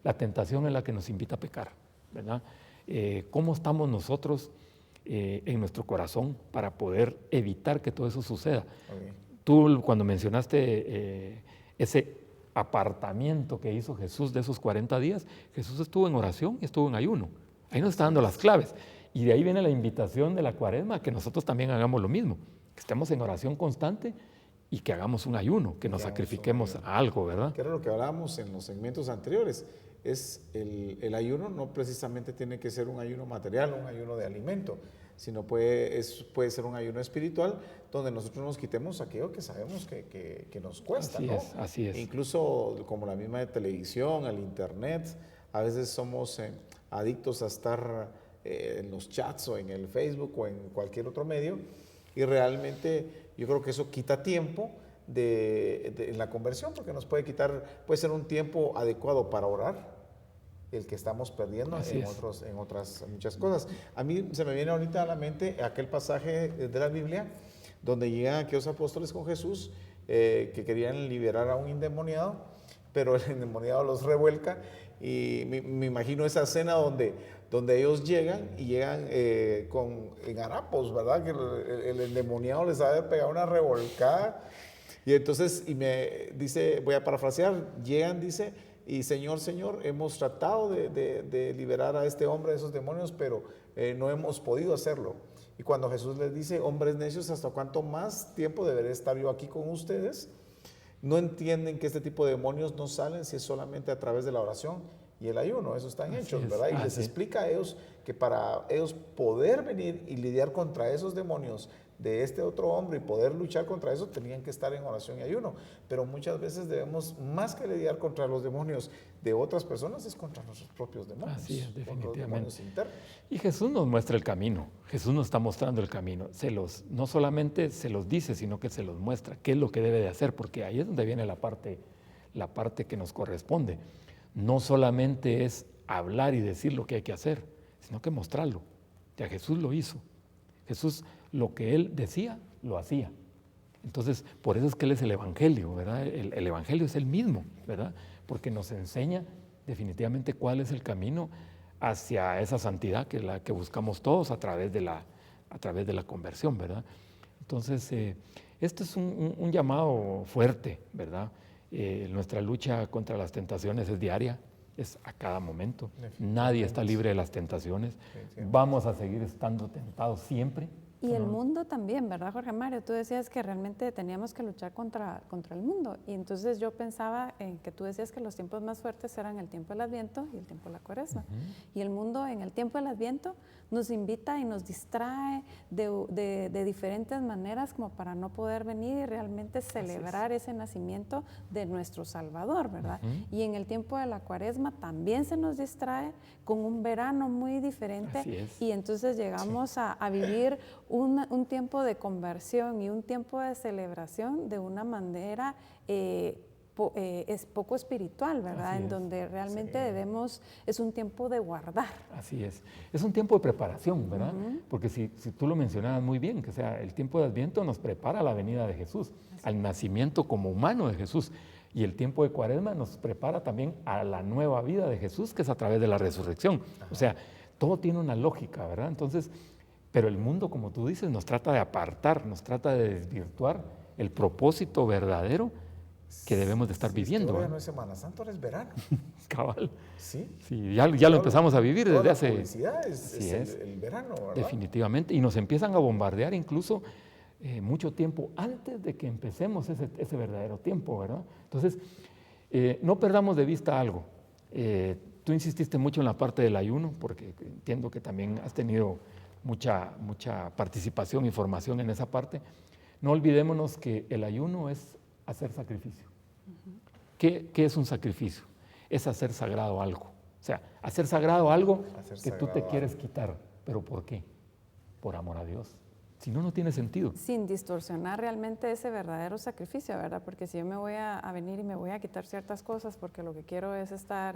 la tentación es la que nos invita a pecar, ¿verdad? ¿Cómo estamos nosotros en nuestro corazón para poder evitar que todo eso suceda? Okay. Tú cuando mencionaste ese apartamiento que hizo Jesús de esos 40 días, Jesús estuvo en oración y estuvo en ayuno. Ahí nos está dando las claves. Y de ahí viene la invitación de la Cuaresma, que nosotros también hagamos lo mismo, que estemos en oración constante y que hagamos un ayuno, que nos sacrifiquemos a algo, ¿verdad? Que era lo que hablábamos en los segmentos anteriores. Es el ayuno no precisamente tiene que ser un ayuno material, un ayuno de alimento, sino puede ser un ayuno espiritual donde nosotros nos quitemos aquello que sabemos que nos cuesta, Así ¿no? es, así es. Incluso como la misma de televisión, el internet, a veces somos adictos a estar en los chats o en el Facebook o en cualquier otro medio, y realmente yo creo que eso quita tiempo en la conversión, porque nos puede ser un tiempo adecuado para orar, el que estamos perdiendo en otras muchas cosas. A mí se me viene ahorita a la mente aquel pasaje de la Biblia donde llegan aquellos apóstoles con Jesús que querían liberar a un endemoniado, pero el endemoniado los revuelca, y me imagino esa escena donde ellos llegan en harapos, ¿verdad? Que el endemoniado les ha de pegar una revolcada, y entonces, y me dice, voy a parafrasear, llegan, dice, y Señor, hemos tratado de liberar a este hombre de esos demonios, pero no hemos podido hacerlo. Y cuando Jesús les dice, hombres necios, ¿hasta cuánto más tiempo deberé estar yo aquí con ustedes? No entienden que este tipo de demonios no salen si es solamente a través de la oración y el ayuno. Eso están hechos, ¿verdad? Y les explica a ellos que para ellos poder venir y lidiar contra esos demonios de este otro hombre y poder luchar contra eso, tenían que estar en oración y ayuno. Pero muchas veces debemos, más que lidiar contra los demonios de otras personas, es contra nuestros propios demonios. Así es, definitivamente. Los demonios internos. Y Jesús nos muestra el camino, Jesús nos está mostrando el camino. No solamente se los dice, sino que se los muestra qué es lo que debe de hacer, porque ahí es donde viene la parte que nos corresponde. No solamente es hablar y decir lo que hay que hacer, sino que mostrarlo. Ya Jesús lo hizo. Jesús, lo que Él decía, lo hacía. Entonces, por eso es que Él es el Evangelio, ¿verdad? El Evangelio es el mismo, ¿verdad? Porque nos enseña definitivamente cuál es el camino hacia esa santidad que la que buscamos todos a través de la conversión, ¿verdad? Entonces, esto es un llamado fuerte, ¿verdad? Nuestra lucha contra las tentaciones es diaria, es a cada momento. Nadie está libre de las tentaciones. Vamos a seguir estando tentados siempre. Y el mundo también, ¿verdad, Jorge Mario? Tú decías que realmente teníamos que luchar contra el mundo. Y entonces yo pensaba en que tú decías que los tiempos más fuertes eran el tiempo del Adviento y el tiempo de la Cuaresma. Y el mundo en el tiempo del Adviento nos invita y nos distrae de diferentes maneras como para no poder venir y realmente celebrar ese nacimiento de nuestro Salvador, ¿verdad? Y en el tiempo de la Cuaresma también se nos distrae con un verano muy diferente, y entonces llegamos a vivir un tiempo de conversión y un tiempo de celebración de una manera es poco espiritual, ¿verdad? Así En es. donde realmente Sí. debemos, es un tiempo de guardar. Así es. Es un tiempo de preparación, ¿verdad? Porque si tú lo mencionabas muy bien, que sea, el tiempo de Adviento nos prepara a la venida de Jesús, al nacimiento como humano de Jesús. Y el tiempo de Cuaresma nos prepara también a la nueva vida de Jesús, que es a través de la resurrección. O sea, todo tiene una lógica, ¿verdad? Entonces, pero el mundo, como tú dices, nos trata de apartar, nos trata de desvirtuar el propósito verdadero que debemos de estar Sí, es que viviendo. ahora ya ¿verdad? no es Semana Santa, ahora es verano. Cabal. Sí. Sí, ya lo empezamos a vivir Toda desde la hace... publicidad es Así es. el verano, ¿verdad? Definitivamente, y nos empiezan a bombardear incluso mucho tiempo antes de que empecemos ese verdadero tiempo, ¿verdad? Entonces, no perdamos de vista algo. Tú insististe mucho en la parte del ayuno, porque entiendo que también has tenido mucha participación y formación en esa parte. No olvidémonos que el ayuno es hacer sacrificio. ¿Qué es un sacrificio? Es hacer sagrado algo. O sea, hacer sagrado algo Hacer que tú te sagrado quieres quitar. ¿Pero por qué? Por amor a Dios. Si no, no tiene sentido. Sin distorsionar realmente ese verdadero sacrificio, ¿verdad? Porque si yo me voy a venir y me voy a quitar ciertas cosas porque lo que quiero es estar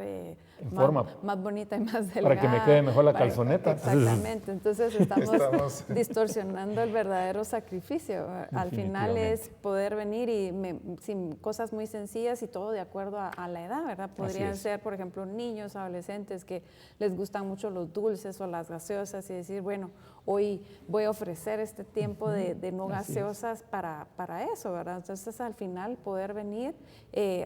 forma. más bonita y más delgada. Para que me quede mejor la para- calzoneta. Exactamente, entonces estamos Estamos- distorsionando el verdadero sacrificio. Al final es Definitivamente. poder venir y sin cosas muy sencillas y todo de acuerdo a la edad, ¿verdad? Podrían es. ser, por ejemplo, niños, adolescentes que les gustan mucho los dulces o las gaseosas y decir, bueno, hoy voy a ofrecer este tiempo de no Así es. gaseosas para eso, ¿verdad? Entonces al final poder venir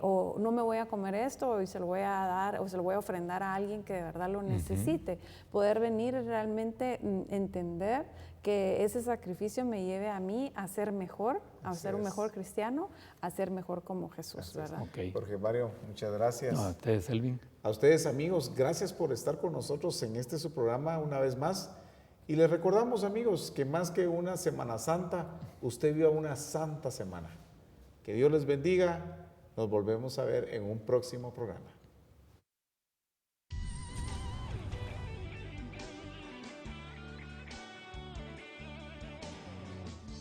o no me voy a comer esto y se lo voy a dar o se lo voy a ofrendar a alguien que de verdad lo necesite. Poder venir y realmente entender que ese sacrificio me lleve a mí a ser mejor, a Así ser un es. mejor cristiano, a ser mejor como Jesús, ¿verdad? Ok. Jorge Mario, muchas gracias. No, a ustedes, Elvin. A ustedes, amigos, gracias por estar con nosotros en este su programa una vez más. Y les recordamos, amigos, que más que una Semana Santa, usted viva una santa semana. Que Dios les bendiga. Nos volvemos a ver en un próximo programa.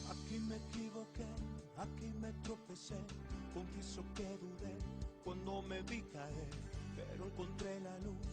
Aquí me equivoqué, aquí me tropecé, confieso que dudé cuando me vi caer, pero encontré la luz